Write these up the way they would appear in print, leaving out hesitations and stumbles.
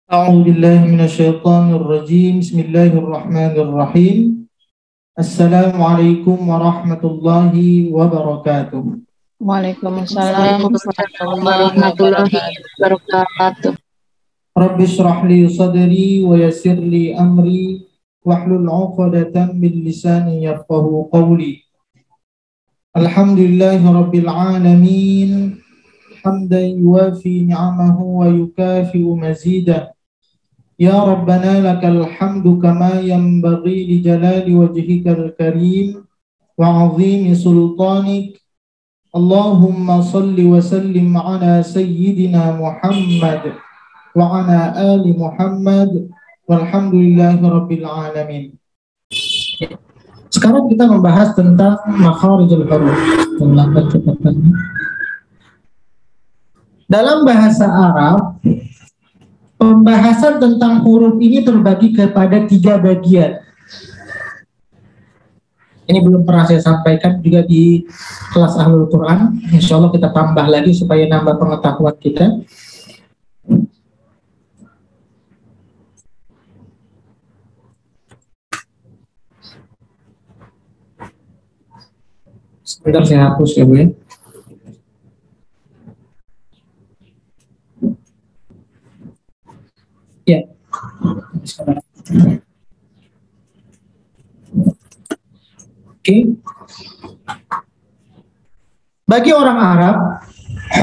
أعوذ بالله من الشيطان الرجيم بسم الله الرحمن الرحيم السلام عليكم ورحمة الله وبركاته. Waalaikumsalam warahmatullahi wabarakatuh. Rabbi shrah li sadri wa yassir li amri wahlul 'uqdatam min lisani yafqahu qawli. Alhamdulillahi rabbil alamin hamdan yuwafi ni'amahu wa yukafi'u mazidah. Ya Rabbana lakal hamdu kama yanbaghi li jalali wajhikal karim wa 'azimi sultanik. Allahumma salli wa sallim ala sayyidina Muhammad wa ala ali Muhammad walhamdulillahi rabbil alamin. Sekarang kita membahas tentang makharijul huruf. Dalam bahasa Arab, pembahasan tentang huruf ini terbagi kepada 3 bagian. Ini belum pernah saya sampaikan juga di kelas Ahlul Quran. Insya Allah kita tambah lagi supaya nambah pengetahuan kita. Sebentar saya hapus ya Bu ya. Ya. Oke. Bagi orang Arab,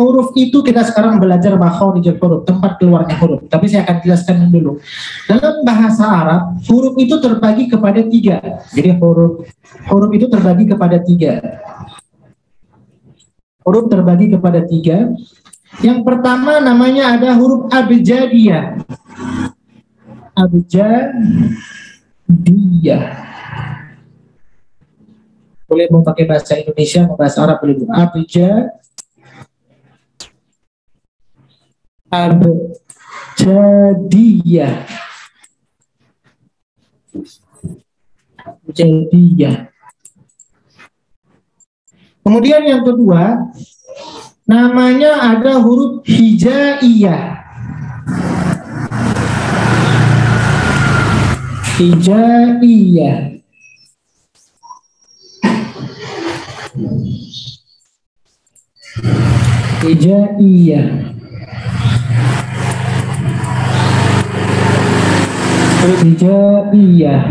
huruf itu kita sekarang belajar makharijul huruf, tempat keluarnya huruf. Tapi saya akan jelaskan dulu. Dalam bahasa Arab, huruf itu terbagi kepada 3. Jadi huruf itu terbagi kepada 3. Huruf terbagi kepada 3. Yang pertama namanya ada huruf abjadiyah. Abjadiyah. Boleh mau pakai bahasa Indonesia, mau bahasa Arab boleh. Abjadiyah. Abjadiyah. Kemudian yang kedua namanya ada huruf hijaiyah. Hijaiyah. Hijaiyah. Hijaiyah.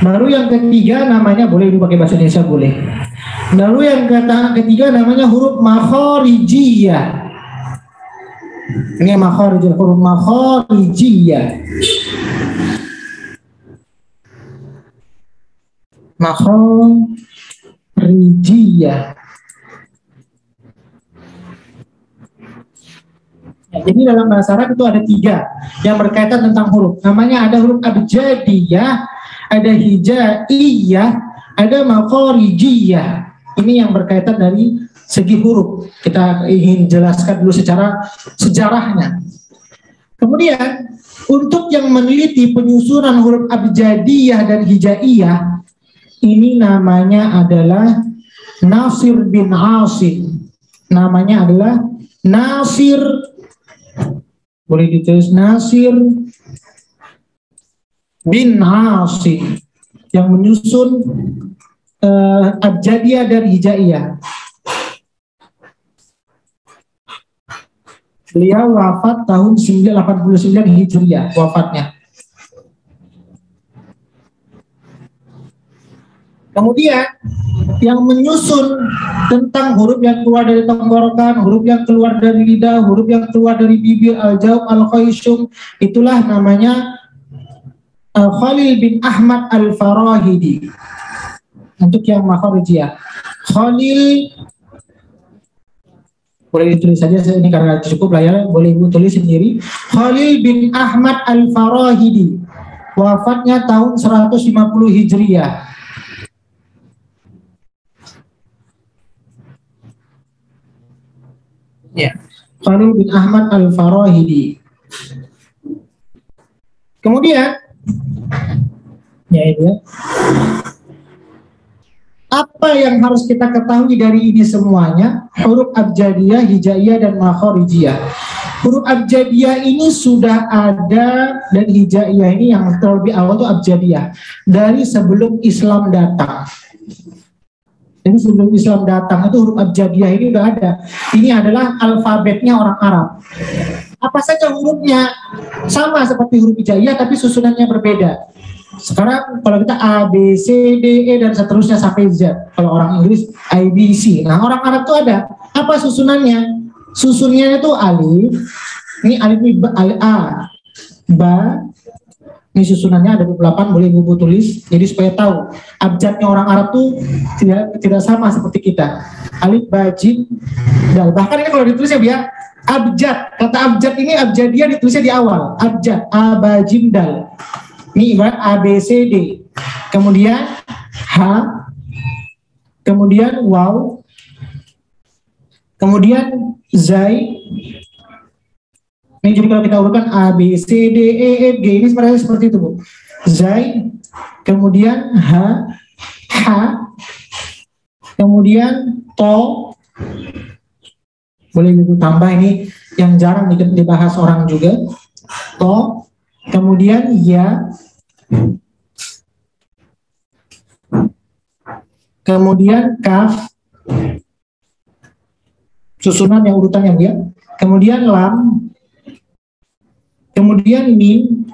Baru yang ketiga namanya boleh dipakai bahasa Indonesia boleh. Lalu yang ketiga namanya huruf makharijiyah. Ini makharijiyah, huruf makharijiyah. Makharijiyah. Ya, jadi dalam bahasa Arab itu ada 3 yang berkaitan tentang huruf. Namanya ada huruf abjadiyah, ada hijaiyah, ada makharijiyah. Ini yang berkaitan dari segi huruf. Kita ingin jelaskan dulu secara sejarahnya. Kemudian untuk yang meneliti penyusunan huruf abjadiyah dan hijaiyah, ini namanya adalah Nasir bin Asim. Namanya adalah Nasir. Boleh ditulis Nasir bin Asim yang menyusun abjadiyah dan hijaiyah. Beliau wafat tahun 989 Hijriah wafatnya. Kemudian yang menyusun tentang huruf yang keluar dari tenggorokan, huruf yang keluar dari lidah, huruf yang keluar dari bibir, al-jaub, al-khayshum, itulah namanya Khalil bin Ahmad al-Farahidi. Untuk yang makharijiyah, Khalil, boleh ditulis saja ini karena cukup lah ya, boleh ibu tulis sendiri. Khalil bin Ahmad al-Farahidi, wafatnya tahun 150 Hijriah. Ya, Khalil bin Ahmad al-Farahidi. Kemudian, ya ini ya. Apa yang harus kita ketahui dari ini semuanya? Huruf abjadiyah, hijaiyah, dan makharijiyah. huruf abjadiyah ini sudah ada, dan hijaiyah ini yang terlebih awal itu abjadiyah dari sebelum Islam datang. Jadi sebelum Islam datang itu huruf abjadiyah ini udah ada. Ini adalah alfabetnya orang Arab. Apa saja hurufnya sama seperti huruf hijaiyah tapi susunannya berbeda. Sekarang kalau kita A, B, C, D, E dan seterusnya sampai Z. Kalau orang Inggris I, B, C. Nah orang Arab itu ada. Apa susunannya? Susunnya itu alif. Ini alif ini A, ba. Ini susunannya ada 28, boleh ibu tulis. Jadi supaya tahu abjadnya orang Arab tuh tidak sama seperti kita. Alif, ba, jim, dal. Bahkan ini kalau ditulis ya abjad. Kata abjad ini abjadiyah ditulisnya di awal. Abjad, a, ba, jim, dal. Ini ibarat A, B, C, D. Kemudian H. Kemudian waw. Kemudian zai. Ini jadi kalau kita urutkan A, B, C, D, E, F, G. Ini seperti itu, Bu. Zai. Kemudian H. H. Kemudian to. Boleh Ibu tambah, ini yang jarang dibahas orang juga. To. Kemudian ya. Kemudian kaf. Susunan yang urutannya ya. Kemudian lam. Kemudian mim.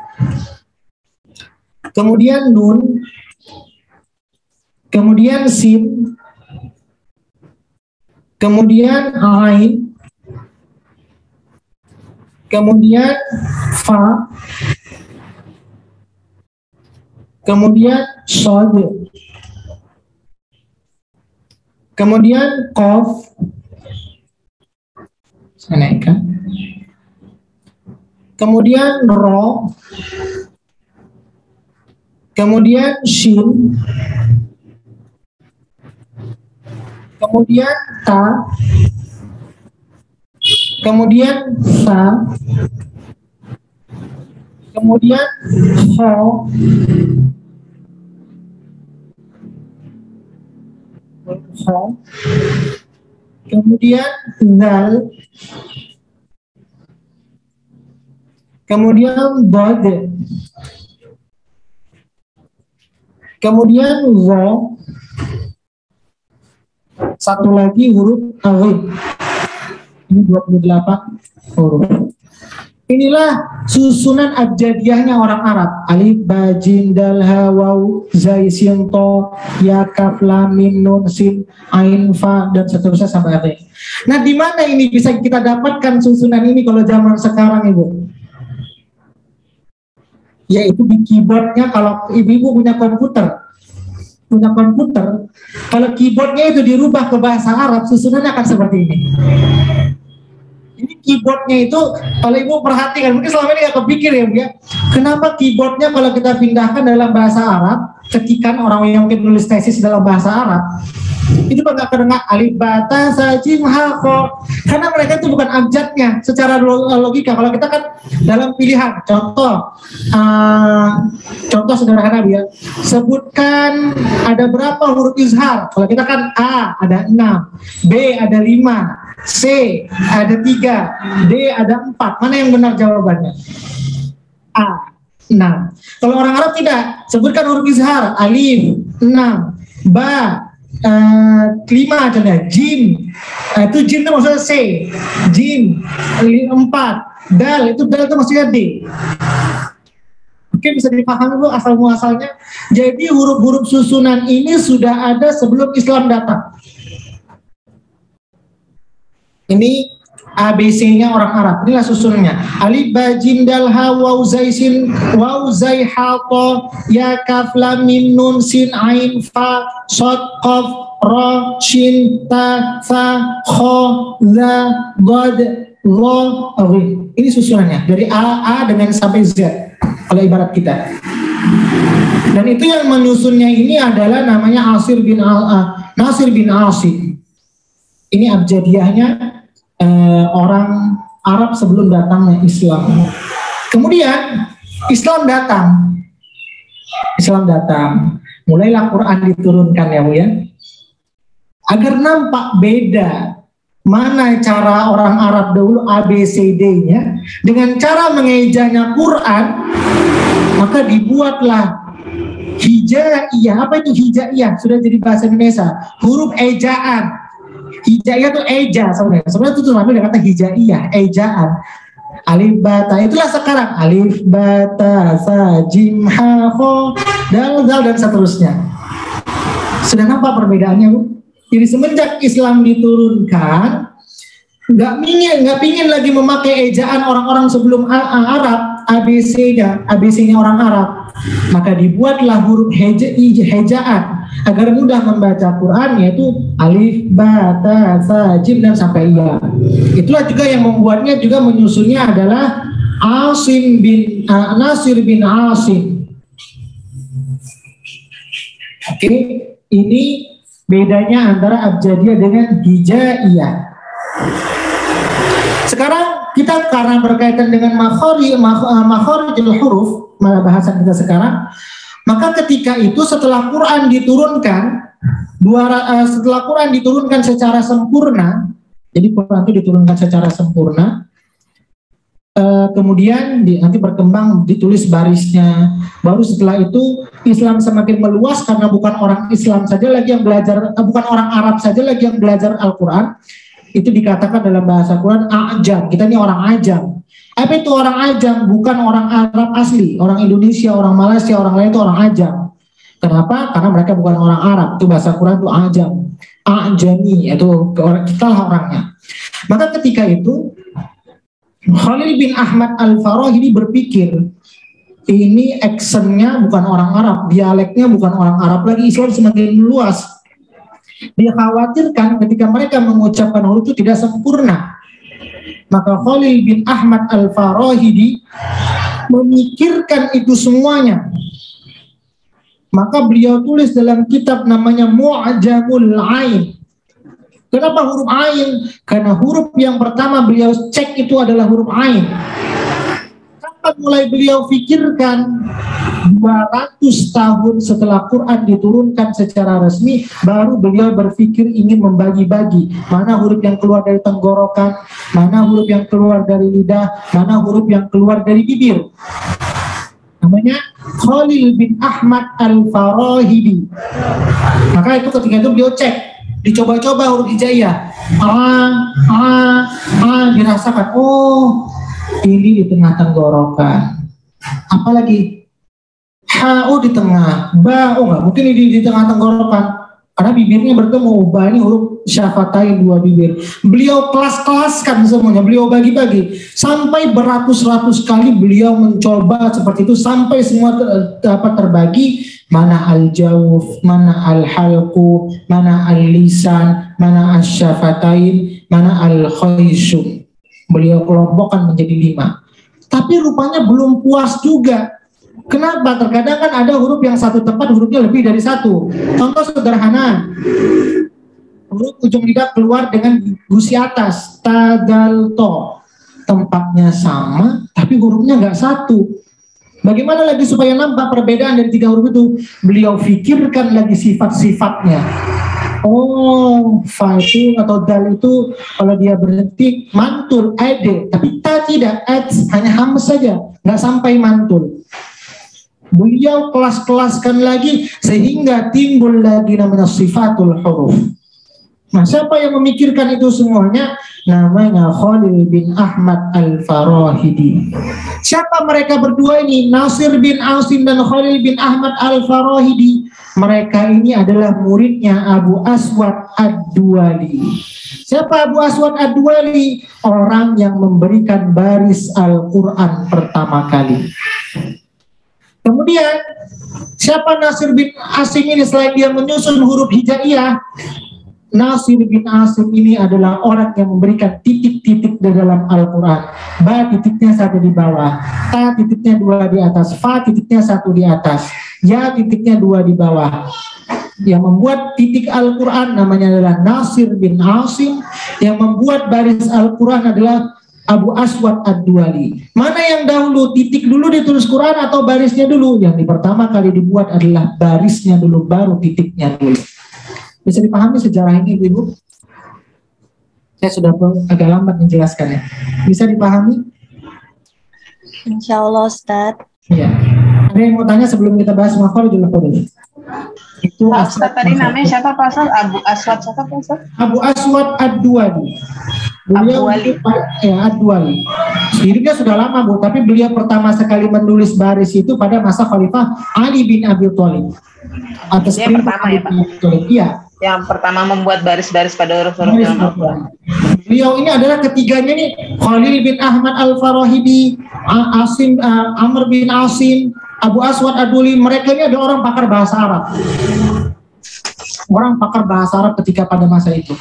Kemudian nun. Kemudian sin. Kemudian ain. Kemudian fa. Kemudian shod. Kemudian qaf. Saya naikkan. Kemudian ro. Kemudian shin. Kemudian ta. Kemudian sa. Kemudian ho. Kemudian zal. Kemudian bod. Kemudian wo. Satu lagi huruf alif. Ini 28 huruf. Inilah susunan abjadiyahnya orang Arab. Alif, ba, jim, dal, ha, waw, zai, sin, to, ya, kaf, lam, mim, nun, sin, ain, fa, dan seterusnya sampai akhir. Nah, di mana ini bisa kita dapatkan susunan ini kalau zaman sekarang, Ibu? Yaitu di keyboardnya. Kalau ibu-ibu punya komputer, kalau keyboardnya itu dirubah ke bahasa Arab, susunannya akan seperti ini. Ini keyboardnya itu, kalau ibu perhatikan, mungkin selama ini nggak kepikir ya, kenapa keyboardnya kalau kita pindahkan dalam bahasa Arab, ketikan orang yang mungkin nulis tesis dalam bahasa Arab, itu nggak kedengar alif, bata, sajim, hako, karena mereka itu bukan abjadnya secara logika. Kalau kita kan dalam pilihan, contoh sederhana dia, sebutkan ada berapa huruf izhar. Kalau kita kan A ada 6, B ada 5, C ada 3, D ada 4. Mana yang benar jawabannya? A, 6. Kalau orang Arab tidak, sebutkan huruf izhar, alif 6, ba 5 adalah jim, itu jim itu maksudnya C, jim 4, dal itu maksudnya D. Oke, bisa dipahami Bu asal muasalnya. Jadi huruf-huruf susunan ini sudah ada sebelum Islam datang. Ini ABC-nya orang Arab. Inilah susunannya. Alif, ba, jim, dal, ha, waw, zai, sin, waw, zai, ha, to, ya, kaf, lam, mim, nun, sin, ain, fa, shod, qaf, ro, shin, ta, fa, kho, za, god, lo, awin. Ini susunannya dari A dengan sampai Z. Kalau ibarat kita. Dan itu yang menyusunnya ini adalah namanya Nasir bin Asim. Ini abjadiyahnya orang Arab sebelum datangnya Islam. Kemudian Islam datang. Mulailah Quran diturunkan ya Bu ya. Agar nampak beda mana cara orang Arab dahulu ABCD-nya, dengan cara mengejanya Quran, maka dibuatlah hijaiyah. Apa itu hijaiyah? Sudah jadi bahasa Indonesia. Huruf ejaan. Hijaiyah itu eja sebenarnya. Sebenarnya itu namanya dengan kata hijaiyah, ejaan. Alif bata, itulah sekarang alif bata sa jim ha kho dal zal dan seterusnya. Sudah nampak perbedaannya, Bu? Jadi semenjak Islam diturunkan, nggak pingin lagi memakai ejaan orang-orang sebelum Arab, ABC-nya orang Arab, maka dibuatlah huruf hejaan agar mudah membaca Quran, yaitu alif, ba, ta, sa, jim dan sampai ya. Itulah juga yang membuatnya juga menyusunnya adalah Nasir bin Asim. Oke, ini bedanya antara abjadiyah dengan hijaiyah. Sekarang kita karena berkaitan dengan makharijul huruf, bahasan kita sekarang, maka ketika itu setelah Quran diturunkan secara sempurna, jadi Quran itu diturunkan secara sempurna, kemudian nanti berkembang ditulis barisnya. Baru setelah itu Islam semakin meluas karena bukan orang Islam saja lagi yang belajar, bukan orang Arab saja lagi yang belajar Al-Quran. Itu dikatakan dalam bahasa Quran ajam. Kita ini orang ajam. Apa itu orang ajam? Bukan orang Arab asli, orang Indonesia, orang Malaysia, orang lain itu orang ajam. Kenapa? Karena mereka bukan orang Arab. Itu bahasa Quran itu ajam. Ajami, itu kita lah orangnya. Maka ketika itu Khalil bin Ahmad Al-Farahidi berpikir, ini aksennya bukan orang Arab, dialeknya bukan orang Arab lagi, Islam semakin meluas. Dia khawatirkan ketika mereka mengucapkan huruf itu tidak sempurna. Maka Khalil bin Ahmad Al-Farahidi memikirkan itu semuanya. Maka beliau tulis dalam kitab namanya Mu'jamul Ain. Kenapa huruf Ain? Karena huruf yang pertama beliau cek itu adalah huruf Ain. Kapan mulai beliau pikirkan? 200 tahun setelah Quran diturunkan secara resmi, baru beliau berpikir ingin membagi-bagi mana huruf yang keluar dari tenggorokan, mana huruf yang keluar dari lidah, mana huruf yang keluar dari bibir. Namanya Khalil bin Ahmad Al-Farahidi. Maka itu ketika itu beliau cek, dicoba-coba huruf hijaiyah, dirasakan, oh ini di tengah tenggorokan, apalagi di tengah, ba, oh nggak mungkin di tengah tenggorokan, karena bibirnya bertemu, ba ini huruf syafatain, dua bibir. Beliau kelas-kelaskan semuanya, beliau bagi-bagi, sampai beratus-ratus kali beliau mencoba seperti itu, sampai semua dapat terbagi, mana al-jawf, mana al-halqu, mana al-lisan, mana al-syafatain, mana al-khayshum. Beliau kelompokkan menjadi 5. Tapi rupanya belum puas juga. Kenapa? Terkadang kan ada huruf yang satu tempat hurufnya lebih dari satu. Contoh sederhana, huruf ujung lidah keluar dengan gusi atas, tadalto, tempatnya sama tapi hurufnya nggak satu. Bagaimana lagi supaya nampak perbedaan dari 3 huruf itu? Beliau fikirkan lagi sifat-sifatnya. Oh, fa itu atau dal itu kalau dia berhenti mantul, ade, tapi ta tidak, hanya hams saja, nggak sampai mantul. Beliau kelas-kelaskan lagi sehingga timbul lagi namanya sifatul huruf. Nah, siapa yang memikirkan itu semuanya? Namanya Khalil bin Ahmad Al-Farahidi. Siapa mereka berdua ini? Nasir bin Asim dan Khalil bin Ahmad Al-Farahidi. Mereka ini adalah muridnya Abu Aswad Ad-Duwali. Siapa Abu Aswad Ad-Duwali? Orang yang memberikan baris Al-Quran pertama kali. Kemudian siapa Nasir bin Asim ini selain dia menyusun huruf hijaiyah? Nasir bin Asim ini adalah orang yang memberikan titik-titik di dalam Al-Quran. Ba titiknya 1 di bawah, ta titiknya 2 di atas, fa titiknya 1 di atas, ya titiknya 2 di bawah. Yang membuat titik Al-Quran namanya adalah Nasir bin Asim. Yang membuat baris Al-Quran adalah Abu Aswad Ad-Duwali. Mana yang dahulu, titik dulu ditulis Quran atau barisnya dulu? Yang pertama kali dibuat adalah barisnya dulu, baru titiknya dulu. Bisa dipahami sejarah ini, Ibu? Saya sudah agak lambat menjelaskannya. Bisa dipahami? Insya Allah Ustadz. Iya. Ada yang mau tanya sebelum kita bahas makharijul huruf? Itu Pak Ustadz tadi namanya siapa Pak Ustadz? Abu Aswad siapa Pak Ustadz? Abu Aswad Ad-Duwali. Beliau Ad-Duwali. Hidupnya sudah lama Bu, tapi beliau pertama sekali menulis baris itu pada masa Khalifah Ali bin Abi Thalib. Atas yang pertama ya Pak? Iya. Yang pertama membuat baris-baris pada huruf-huruf dalam Al-Quran. Beliau ini adalah ketiganya nih, Khalil bin Ahmad Al-Farahidi, Amr bin Asim, Abu Aswad Ad-Duwali. Mereka ini adalah orang pakar bahasa Arab. Orang pakar bahasa Arab ketika pada masa itu.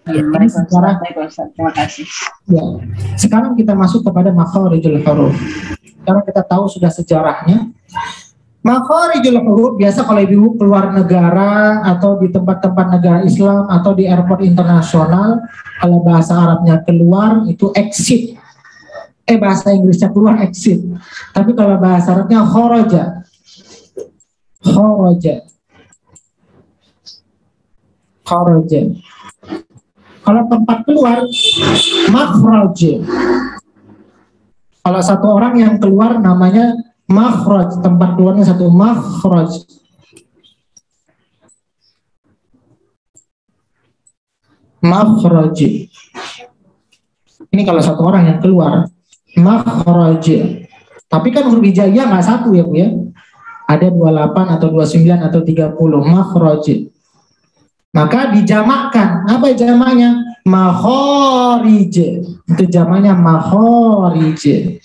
Ya, terima kasih. Ya, sekarang kita masuk kepada makharijul huruf. Sekarang kita tahu sudah sejarahnya. Makharijul huruf biasa kalau ibu keluar negara atau di tempat-tempat negara Islam atau di airport internasional, kalau bahasa Arabnya keluar itu exit. Bahasa Inggrisnya keluar exit. Tapi kalau bahasa Arabnya kharaja. Kharaja. Kharaja. Kalau tempat keluar, makhraj. Kalau satu orang yang keluar namanya makhraj, tempat keluarnya satu makhraj. Makhraj. Ini kalau satu orang yang keluar, makhraj. Tapi kan huruf hijaiyah nggak satu ya Bu ya. Ada 28 atau 29 atau 30 makhraj. Maka dijamakkan. Apa jamaknya? Makharij. Itu jamaknya makharij.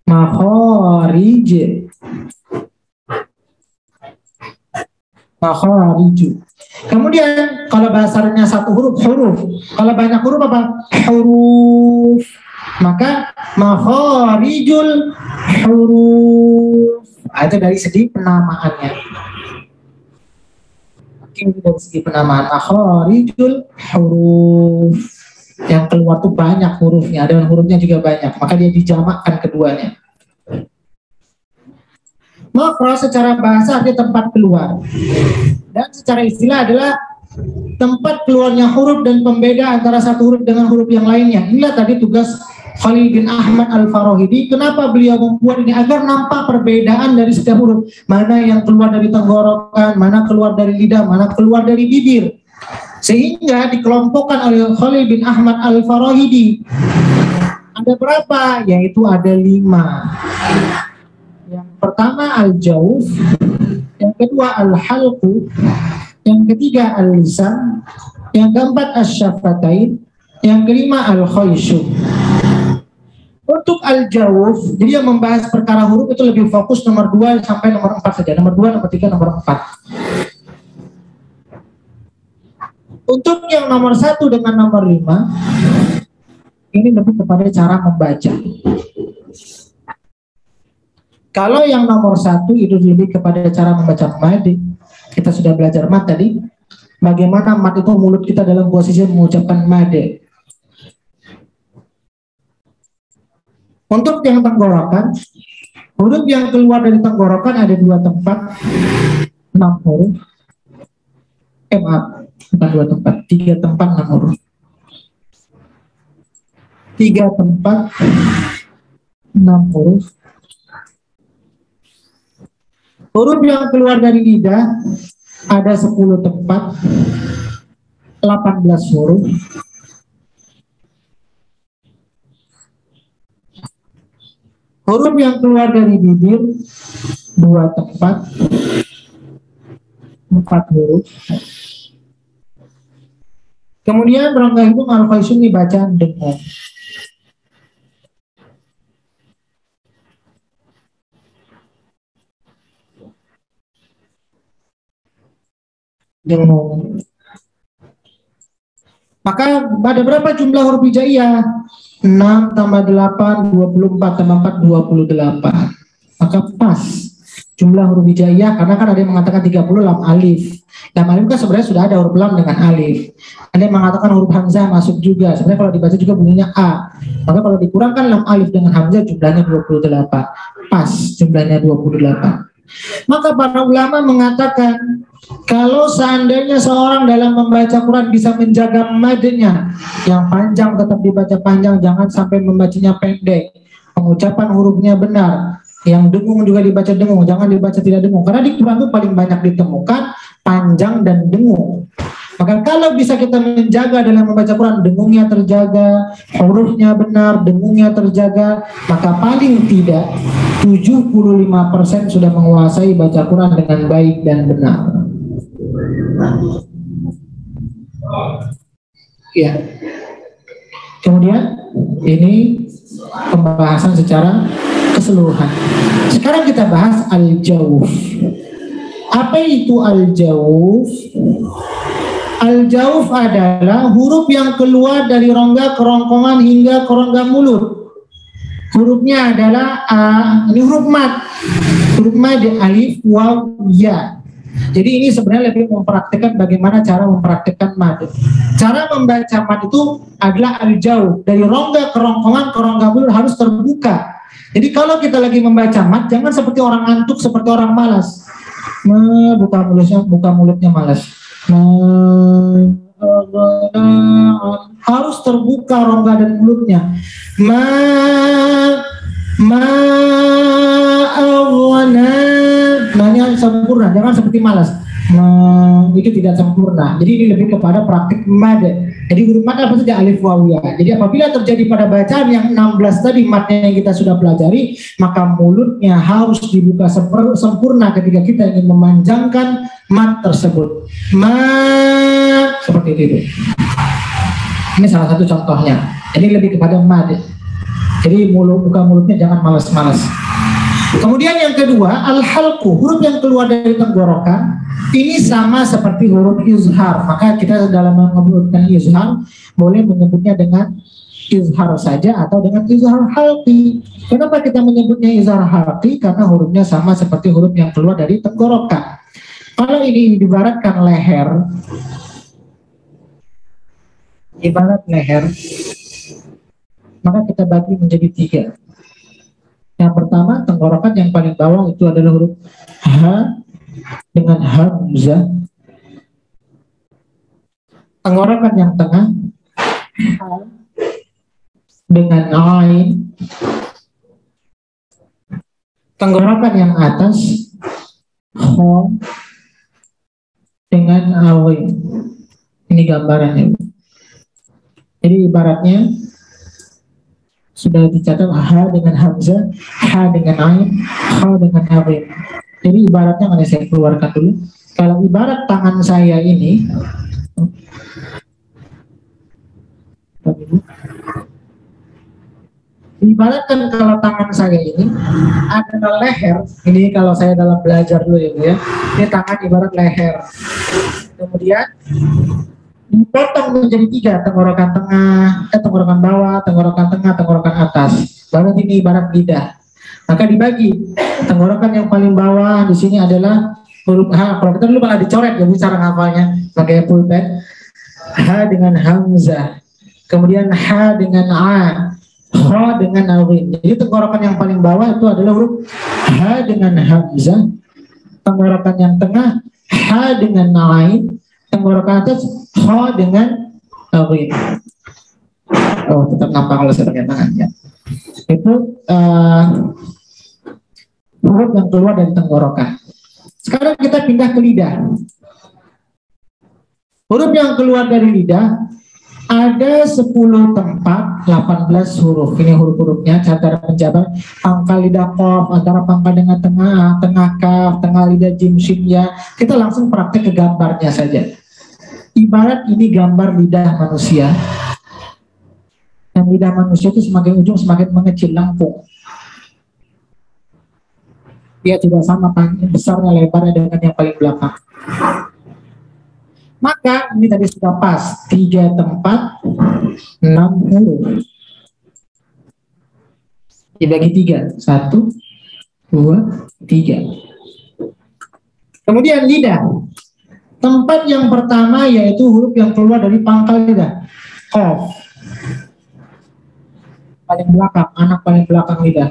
Makharij. Makharij. Kemudian kalau bahasa Arabnya satu huruf, huruf. Kalau banyak huruf apa? Huruf. Maka makharijul huruf. Itu dari segi penamaannya. Dari segi penamaan makharijul huruf, yang keluar tuh banyak hurufnya, dan hurufnya juga banyak, maka dia dijamakkan keduanya. Makhraj secara bahasa artinya tempat keluar, dan secara istilah adalah tempat keluarnya huruf dan pembeda antara satu huruf dengan huruf yang lainnya. Inilah tadi tugas Khalil bin Ahmad Al-Farahidi. Kenapa beliau membuat ini? Agar nampak perbedaan dari setiap huruf. Mana yang keluar dari tenggorokan, mana keluar dari lidah, mana keluar dari bibir. Sehingga dikelompokkan oleh Khalil bin Ahmad Al-Farahidi. Ada berapa? Yaitu ada 5. Yang pertama al-jawf, yang kedua al-halqu, yang ketiga al-lisan, yang keempat asy-syafatain, yang kelima al-khayshu. Untuk al-jawf, jadi yang membahas perkara huruf itu lebih fokus nomor 2 sampai nomor 4 saja. Nomor 2, nomor 3, nomor 4. Untuk yang nomor 1 dengan nomor 5, ini lebih kepada cara membaca. Kalau yang nomor 1 itu lebih kepada cara membaca mad. Kita sudah belajar mad tadi. Bagaimana mad itu mulut kita dalam posisi mengucapkan mad. Untuk yang tenggorokan, huruf yang keluar dari tenggorokan ada 2 tempat, 6 huruf. Maaf, bukan 2 tempat, 3 tempat 6 huruf. 3 tempat 6 huruf. Huruf yang keluar dari lidah ada 10 tempat, 18 huruf. Huruf yang keluar dari bibir 2 tempat, 4 huruf. Kemudian rongga hidung al-khaysum dibaca dengung. Dengung. Maka ada berapa jumlah huruf hijaiyah? 6 tambah 8, 24 tambah 4, 28. Maka pas jumlah huruf hijaiyah, karena kan ada yang mengatakan 30 lam alif. Lam alif kan sebenarnya sudah ada huruf lam dengan alif. Ada yang mengatakan huruf hamzah masuk juga. Sebenarnya kalau dibaca juga bunyinya A. Maka kalau dikurangkan lam alif dengan hamzah jumlahnya 28. Pas jumlahnya 28. Maka para ulama mengatakan kalau seandainya seorang dalam membaca Quran bisa menjaga madnya, yang panjang tetap dibaca panjang, jangan sampai membacanya pendek, pengucapan hurufnya benar, yang dengung juga dibaca dengung, jangan dibaca tidak dengung, karena di Quran itu paling banyak ditemukan panjang dan dengung. Maka kalau bisa kita menjaga dalam membaca Quran, dengungnya terjaga, hurufnya benar, dengungnya terjaga, maka paling tidak 75% sudah menguasai baca Quran dengan baik dan benar. Ya. Kemudian ini pembahasan secara keseluruhan. Sekarang kita bahas al-jawf. Apa itu al-jawf? Al-jawf adalah huruf yang keluar dari rongga kerongkongan hingga kerongga mulut. Hurufnya adalah A, ini huruf mad. Huruf mad alif, waw, ya. Jadi ini sebenarnya lebih mempraktikkan bagaimana cara mempraktikkan mad. Cara membaca mad itu adalah al-jawf. Dari rongga kerongkongan kerongga mulut harus terbuka. Jadi kalau kita lagi membaca mad, jangan seperti orang ngantuk, seperti orang malas. Buka mulutnya malas. Harus terbuka rongga dan mulutnya. Nanya sempurna, jangan seperti malas. Itu tidak sempurna. Jadi ini lebih kepada praktik mad. Jadi huruf mad apa saja? Alif, waw, ya. Jadi apabila terjadi pada bacaan yang 16 tadi madnya yang kita sudah pelajari, maka mulutnya harus dibuka sempurna ketika kita ingin memanjangkan mad tersebut. Mad seperti itu. Ini salah satu contohnya. Jadi lebih kepada mad. Jadi buka mulutnya jangan malas-malas. Kemudian yang kedua, al-halqu, huruf yang keluar dari tenggorokan. Ini sama seperti huruf izhar. Maka kita dalam menyebutkan izhar boleh menyebutnya dengan izhar saja atau dengan izhar halqi. Kenapa kita menyebutnya izhar halqi? Karena hurufnya sama seperti huruf yang keluar dari tenggorokan. Kalau ini diibaratkan leher, ibarat leher, maka kita bagi menjadi 3. Yang pertama, tenggorokan yang paling bawah itu adalah huruf H dengan hamzah. Tenggorokan yang tengah H dengan ain. Tenggorokan yang atas Kha dengan awin. Ini gambarannya. Jadi ibaratnya sudah dicatat H dengan hamzah, H dengan ain, Kha dengan awin. Jadi ibaratnya mana saya keluarkan dulu. Kalau ibarat tangan saya ini, ibaratkan kalau tangan saya ini adalah leher. Ini kalau saya dalam belajar dulu ya. Ini tangan ibarat leher. Kemudian dipotong menjadi 3, tenggorokan tengah, tenggorokan bawah, tenggorokan tengah, tenggorokan atas. Baru ini ibarat lidah. Maka dibagi. Tenggorokan yang paling bawah di sini adalah huruf H. Kalau kita dulu malah dicoret ya cara ngafalnya pakai pulpen. H dengan hamzah. Kemudian H dengan A. Kha dengan awin. Jadi tenggorokan yang paling bawah itu adalah huruf H dengan hamzah. Tenggorokan yang tengah H dengan ain. Tenggorokan atas Kha dengan awin. Oh, tetap nampak kalau saya pakai tangan ya. Itu huruf yang keluar dari tenggorokan. Sekarang kita pindah ke lidah. Huruf yang keluar dari lidah ada 10 tempat, 18 huruf. Ini huruf-hurufnya, cara penjabar. Pangkal lidah qaf, antara pangkal dengan tengah, tengah kaf, tengah lidah jim, shin, ya. Kita langsung praktek ke gambarnya saja. Ibarat ini gambar lidah manusia. Yang lidah manusia itu semakin ujung semakin mengecil, lengkung. Dia tidak sama besarnya, lebarnya dengan yang paling belakang. Maka ini tadi sudah pas 3 tempat 6 huruf dibagi 3, 1, 2, 3. Kemudian lidah, tempat yang pertama yaitu huruf yang keluar dari pangkal lidah, qaf, paling belakang, anak paling belakang lidah,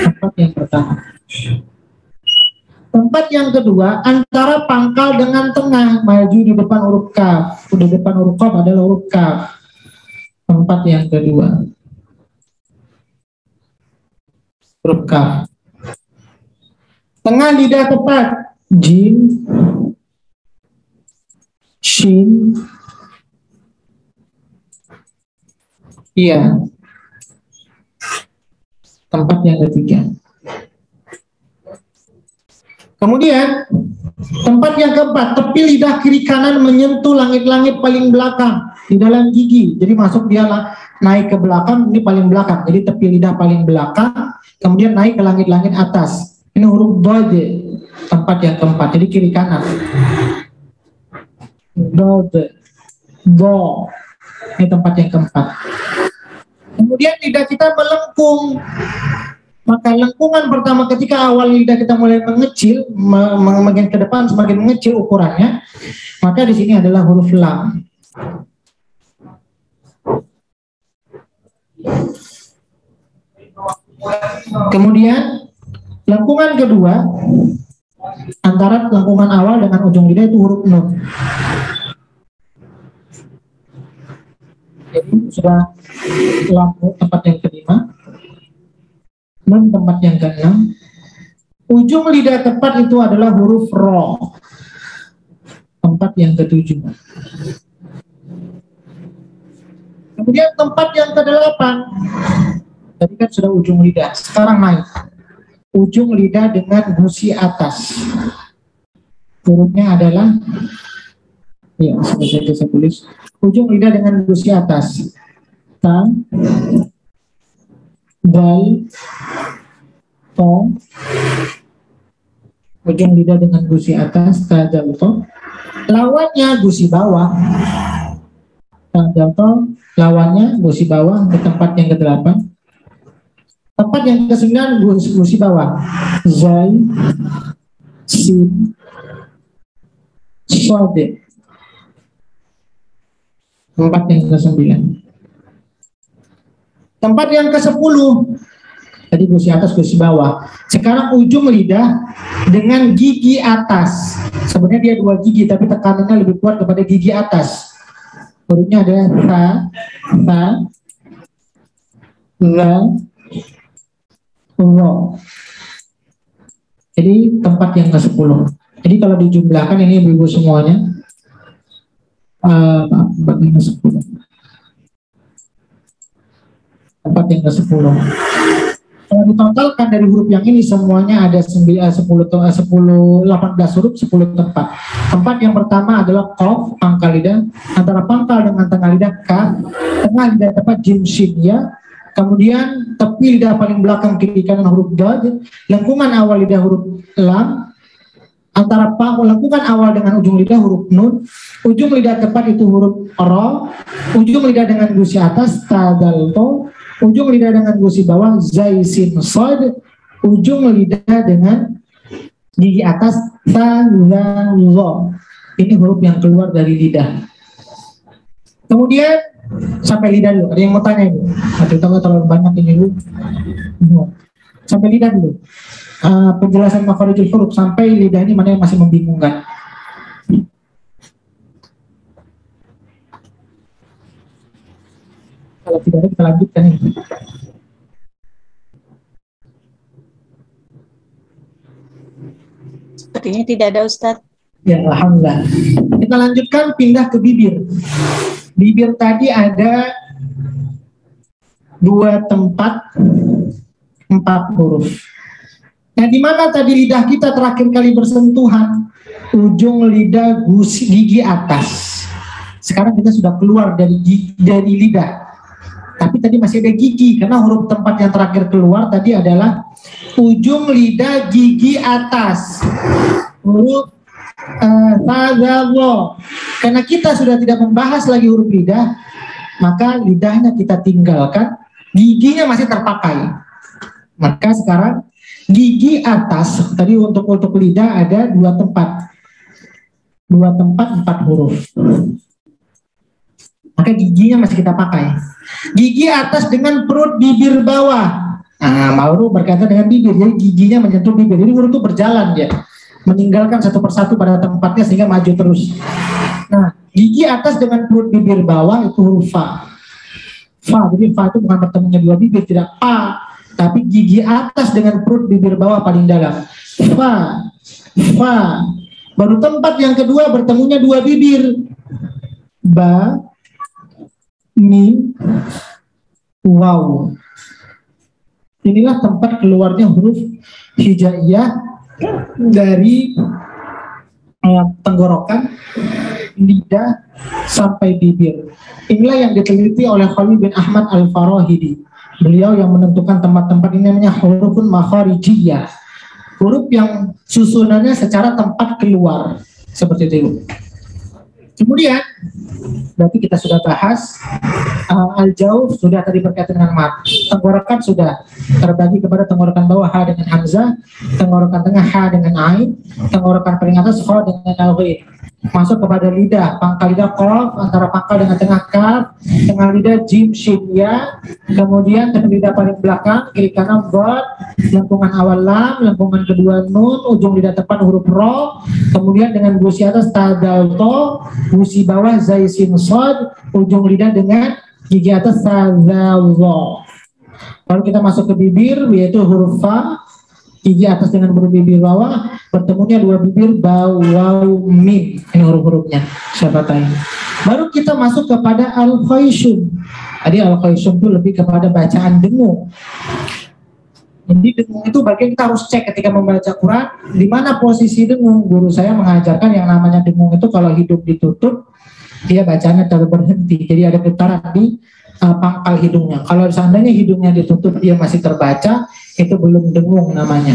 tempat yang pertama. Tempat yang kedua, antara pangkal dengan tengah, maju di depan huruf kaf. Di depan huruf kaf adalah huruf kaf. Tempat yang kedua, huruf kaf. Tengah lidah tepat, jim, shin, iya. Tempat yang ketiga. Kemudian tempat yang keempat, tepi lidah kiri kanan menyentuh langit-langit paling belakang di dalam gigi. Jadi masuk dia naik ke belakang, ini paling belakang. Jadi tepi lidah paling belakang, kemudian naik ke langit-langit atas. Ini huruf dod, tempat yang keempat. Jadi kiri kanan. Dod, do. Ini tempat yang keempat. Kemudian lidah kita melengkung. Maka lengkungan pertama ketika awal lidah kita mulai mengecil, makin ke depan semakin mengecil ukurannya, maka di sini adalah huruf lam. Kemudian lengkungan kedua antara lengkungan awal dengan ujung lidah itu huruf nun. Jadi sudah lam tempat yang kelima. Nun tempat yang keenam. Ujung lidah tepat itu adalah huruf ro. Tempat yang ketujuh. Kemudian tempat yang kedelapan. Tadi kan sudah ujung lidah. Sekarang naik. Ujung lidah dengan gusi atas. Hurufnya adalah, ya seperti saya tulis. Ujung lidah dengan gusi atas. Ta, dal, to. Ujung lidah dengan gusi atas, ta, dal, to. Lawannya gusi bawah. Ta, dal, to. Lawannya gusi bawah di tempat yang ke-8. Tempat yang ke-9 gusi bawah. Zai, sin, sode. Tempat yang ke-9. Tempat yang ke-10, tadi gusi atas, gusi bawah. Sekarang ujung lidah dengan gigi atas. Sebenarnya dia 2 gigi, tapi tekanannya lebih kuat kepada gigi atas. Hurufnya ada ta, ta, la, ro. Jadi tempat yang ke-10. Jadi kalau dijumlahkan ini ibu-ibu semuanya, tempat yang ke-10. Tempat yang ke-10. Kalau ditotalkan dari huruf yang ini semuanya ada 18 huruf, 10 tempat. Tempat yang pertama adalah qaf, pangkal lidah, antara pangkal dengan tengah lidah kaf, tengah lidah tepat jim shin ya. Kemudian tepi lidah paling belakang kiri kanan huruf dad, lengkungan awal lidah huruf lam, antara lengkungan awal dengan ujung lidah huruf nun, ujung lidah tepat itu huruf ra, ujung lidah dengan gusi atas ta, dal, to, ujung lidah dengan gusi bawah zai, sin, sod, ujung lidah dengan gigi atas ta, za, zo. Ini huruf yang keluar dari lidah. Kemudian sampai lidah dulu. Ada yang mau tanya ini? Aduh, tahu terlalu banyak ini dulu. Sampai lidah dulu. Penjelasan makharijul huruf sampai lidah ini mana yang masih membingungkan? Kalau tidak ada kita lanjutkan ini. Sepertinya tidak ada, Ustadz. Ya, alhamdulillah. Kita lanjutkan, pindah ke bibir. Bibir tadi ada 2 tempat 4 huruf. Nah, di mana tadi lidah kita terakhir kali bersentuhan? Ujung lidah gigi atas. Sekarang kita sudah keluar dari lidah. Tapi tadi masih ada gigi, karena huruf tempat yang terakhir keluar tadi adalah ujung lidah gigi atas. Huruf tazawwo. Karena kita sudah tidak membahas lagi huruf lidah, maka lidahnya kita tinggalkan, giginya masih terpakai. Maka sekarang gigi atas tadi untuk lidah ada 2 tempat. 2 tempat 4 huruf. Maka giginya masih kita pakai. Gigi atas dengan perut bibir bawah. Nah, baru berkaitan dengan bibir. Jadi giginya menyentuh bibir. Jadi huruf itu berjalan ya. meninggalkan satu persatu pada tempatnya sehingga maju terus. Nah, gigi atas dengan perut bibir bawah itu huruf fa. Fa, jadi fa itu bukan bertemunya dua bibir, tidak pa, tapi gigi atas dengan perut bibir bawah paling dalam. Fa, fa. Baru tempat yang kedua bertemunya dua bibir. Ba, mim, waw. Inilah tempat keluarnya huruf hijaiyah dari tenggorokan, lidah, sampai bibir. Inilah yang diteliti oleh Khalil bin Ahmad Al-Farahidi. Beliau yang menentukan tempat-tempat ini namanya hurufun makharijiyah. Huruf yang susunannya secara tempat keluar. Seperti itu. Kemudian, berarti kita sudah bahas al-jawf sudah tadi berkaitan dengan mat. Tenggorokan sudah terbagi kepada tenggorokan bawah ha dengan hamzah, tenggorokan tengah ha dengan ain, tenggorokan paling atas kha dengan al-ghain. Masuk kepada lidah, pangkal lidah qaf, antara pangkal dengan tengah kaf, tengah lidah jim shin ya, kemudian tengah lidah paling belakang kiri kanan dhad, lengkungan awal lam, lengkungan kedua nun, ujung lidah depan huruf ro, kemudian dengan gusi atas ta dal to, gusi bawah zai sin shad, ujung lidah dengan gigi atas sa zal zo. Lalu kita masuk ke bibir yaitu huruf fa, gigi atas dengan huruf bibir bawah, bertemunya dua bibir ba, waw, mim. Ini huruf-hurufnya, syafatain. Baru kita masuk kepada al-khayshum. Tadi al-khayshum itu lebih kepada bacaan dengung. Jadi dengung itu bagian kita harus cek ketika membaca Quran, di mana posisi dengung. Guru saya mengajarkan yang namanya dengung itu kalau hidup ditutup, dia bacanya terus berhenti. Jadi ada getaran di pangkal hidungnya. Kalau seandainya hidungnya ditutup, dia masih terbaca, itu belum dengung namanya.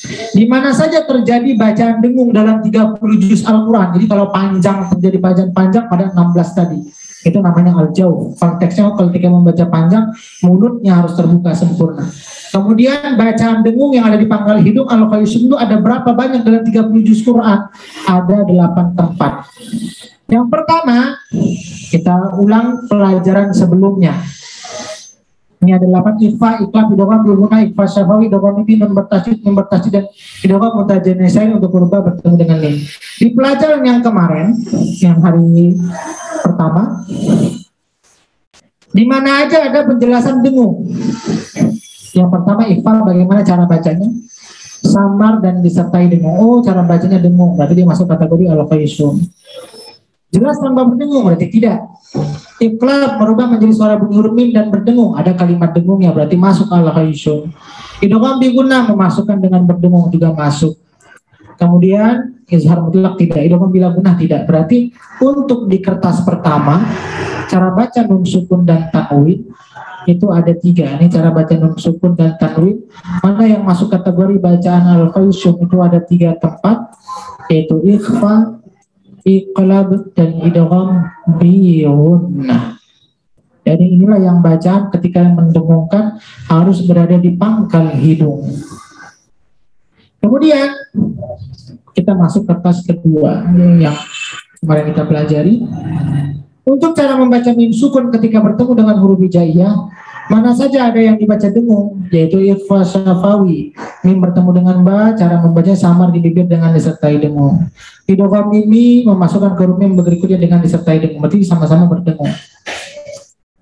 Di mana saja terjadi bacaan dengung dalam 30 juz Al-Quran. Jadi kalau panjang terjadi bacaan panjang pada 16 tadi, itu namanya al-jawf. Konteksnya kalau ketika membaca panjang, mulutnya harus terbuka sempurna. Kemudian bacaan dengung yang ada di pangkal hidung al-khayshum itu ada berapa banyak dalam 30 juz Quran? Ada 8 tempat. Yang pertama, kita ulang pelajaran sebelumnya. Ini ada 8 ikhfa, ikhlas, idgham, bilghunna, ikhfa syafawi, idgham mim, nun bertasydid, mim bertasydid, dan idgham mutajanisain untuk berubah bertemu dengan mim. Di pelajaran yang kemarin, yang hari pertama, di mana aja ada penjelasan dengung. Yang pertama ikhfa, bagaimana cara bacanya, samar dan disertai dengung. Oh, cara bacanya dengung, berarti dia masuk kategori al-khayshum. Jelas tanpa berdengung, berarti tidak. Iqlab merubah menjadi suara bunyi huruf mim dan berdengung, ada kalimat dengungnya, berarti masuk al-khayshum. Idgham bigunnah memasukkan dengan berdengung juga masuk. Kemudian izhar mutlak tidak, idgham bila gunnah tidak. Berarti untuk di kertas pertama cara baca nun sukun dan tanwin itu ada 3. Ini cara baca nun sukun dan tanwin. Mana yang masuk kategori bacaan al-khayshum itu ada 3 tempat, yaitu ikhfa, iqlab, dan idgham bigunnah. Jadi inilah yang bacaan ketika mendengungkan harus berada di pangkal hidung. Kemudian kita masuk kertas kedua yang kemarin kita pelajari. Untuk cara membaca mim sukun ketika bertemu dengan huruf hijaiyah, mana saja ada yang dibaca dengung, yaitu ikhfa syafawi, mim bertemu dengan ba, cara membaca samar di bibir dengan disertai dengung. Idgham mimi memasukkan ke huruf mim berikutnya dengan disertai dengung, berarti sama-sama berdengung,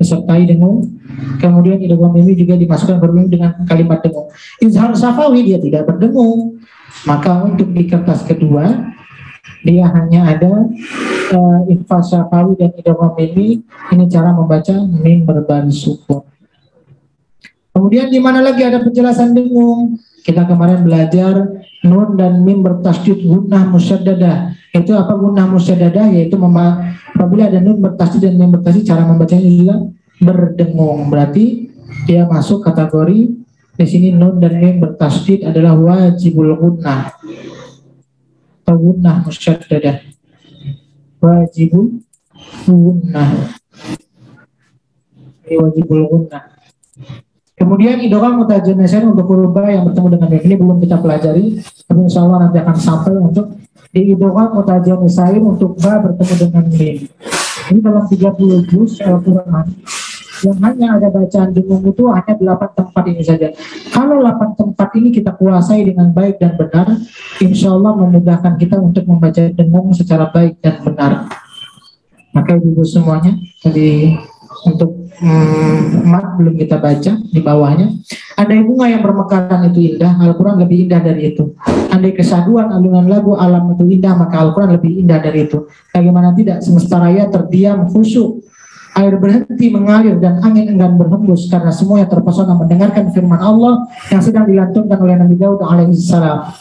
disertai dengung. Kemudian idgham mimi juga dimasukkan ke huruf mim dengan kalimat dengung. Izhar syafawi dia tidak berdengung, maka untuk di kertas kedua dia hanya ada ikhfa syafawi dan idgham mimi. Ini cara membaca mim berbaris sukun. Kemudian di mana lagi ada penjelasan dengung? Kita kemarin belajar nun dan mim bertasydid gunnah musyaddadah. Itu apa gunnah musyaddadah? Yaitu apabila ada nun bertasydid dan mim bertasydid, cara membacanya juga berdengung. Berarti dia masuk kategori di sini nun dan mim bertasydid adalah wajibul gunnah. Atau gunnah musyaddadah. Wajibul gunnah. Ini wajibul gunnah. Kemudian idgham mutajanisain untuk huruf ba yang bertemu dengan mim. Ini belum kita pelajari, tapi insya Allah nanti akan sampai untuk di idgham mutajanisain untuk ba bertemu dengan mim. Ini dalam 30 juz Al-Quran Yang hanya ada bacaan dengung itu hanya 8 tempat ini saja. Kalau 8 tempat ini kita kuasai dengan baik dan benar, insya Allah memudahkan kita untuk membaca dengung secara baik dan benar. Maka ibu semuanya, tadi untuk mat belum kita baca di bawahnya. Andai bunga yang bermekaran itu indah, Al-Quran lebih indah dari itu. Andai kesaduan alunan lagu alam itu indah, maka Al-Quran lebih indah dari itu. Bagaimana tidak, semesta raya terdiam khusyuk, air berhenti mengalir dan angin enggan berhembus karena semuanya terpesona mendengarkan firman Allah yang sedang dilantunkan oleh Nabi Daud alaihissalam.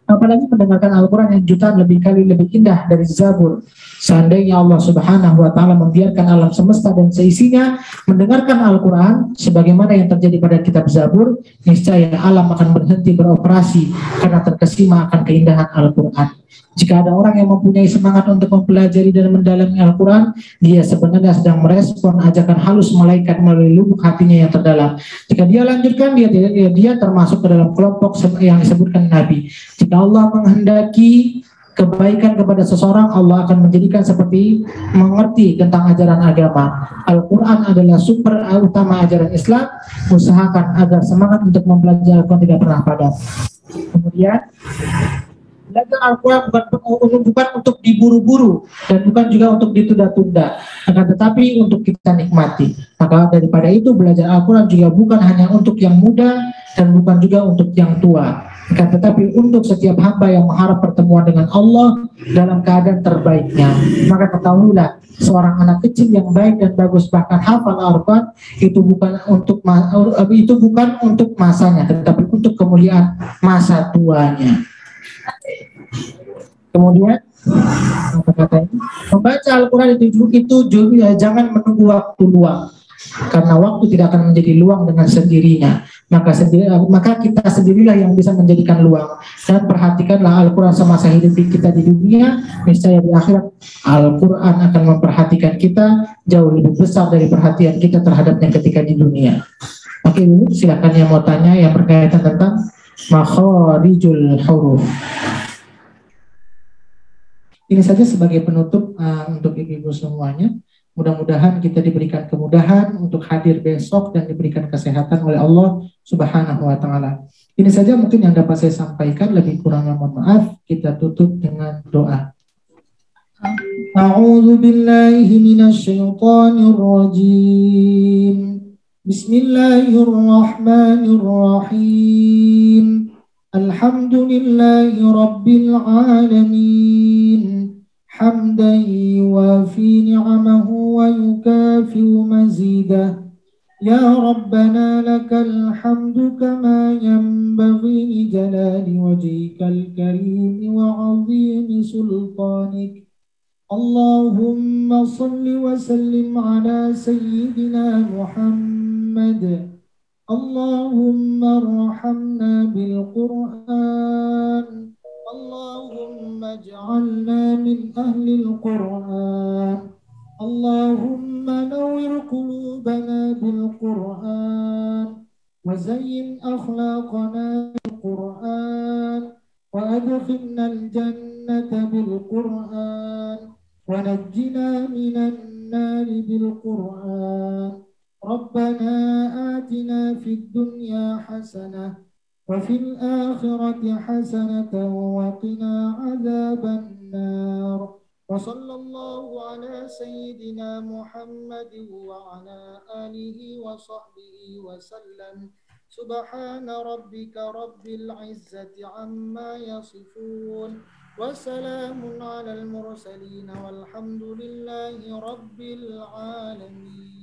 Apalagi mendengarkan Al-Quran yang jutaan lebih kali lebih indah dari Zabur. Seandainya Allah Subhanahu wa Ta'ala membiarkan alam semesta dan seisinya mendengarkan Al-Quran sebagaimana yang terjadi pada kitab Zabur, niscaya alam akan berhenti beroperasi karena terkesima akan keindahan Al-Quran. Jika ada orang yang mempunyai semangat untuk mempelajari dan mendalami Al-Quran, dia sebenarnya sedang merespon ajakan halus malaikat melalui lubuk hatinya yang terdalam. Jika dia lanjutkan, dia termasuk ke dalam kelompok yang disebutkan Nabi. Jika Allah menghendaki kebaikan kepada seseorang, Allah akan menjadikan seperti mengerti tentang ajaran agama. Al-Quran adalah sumber utama ajaran Islam. Usahakan agar semangat untuk mempelajari Al-Quran tidak pernah padam. Kemudian, belajar Al-Quran bukan untuk diburu-buru dan bukan juga untuk ditunda-tunda, akan tetapi untuk kita nikmati. Maka daripada itu, belajar Al-Quran juga bukan hanya untuk yang muda dan bukan juga untuk yang tua, akan tetapi untuk setiap hamba yang mengharap pertemuan dengan Allah dalam keadaan terbaiknya. Maka ketahuilah, seorang anak kecil yang baik dan bagus bahkan hafal Al-Quran itu bukan untuk masanya, tetapi untuk kemuliaan masa tuanya. Kemudian kata-kata ini, membaca Al-Quran itu juga jangan menunggu waktu luang, karena waktu tidak akan menjadi luang dengan sendirinya. Maka kita sendirilah yang bisa menjadikan luang. Dan perhatikanlah Al-Quran semasa hidup kita di dunia, niscaya di akhirat Al-Quran akan memperhatikan kita jauh lebih besar dari perhatian kita terhadapnya ketika di dunia. Oke, dulu silakan yang mau tanya yang berkaitan tentang makharijul huruf. Ini saja sebagai penutup untuk ibu-ibu semuanya. Mudah-mudahan kita diberikan kemudahan untuk hadir besok dan diberikan kesehatan oleh Allah Subhanahu wa Ta'ala. Ini saja mungkin yang dapat saya sampaikan, lebih kurangnya mohon maaf. Kita tutup dengan doa. A'udzu billahi minasy syaithanir rajim. Bismillahirrahmanirrahim. Alhamdulillahi rabbil alamin. حمدا يوافي نعمه ويكافئ مزيده يا ربنا لك الحمد كما ينبغي لجلال وجهك الكريم وعظيم سلطانك اللهم صل وسلم على سيدنا محمد اللهم ارحمنا بالقرآن اللهم اجعلنا من أهل القرآن اللهم نور قلوبنا بالقرآن وزين أخلاقنا بالقرآن وأدخلنا الجنة بالقرآن ونجنا من النار بالقرآن ربنا آتنا في الدنيا حسنة وفي الآخرة حسنة وقنا عذاب النار وصلى الله على سيدنا محمد وعلى آله وصحبه وسلم سبحان ربك رب العزة عما يصفون وسلام على المرسلين والحمد لله رب العالمين.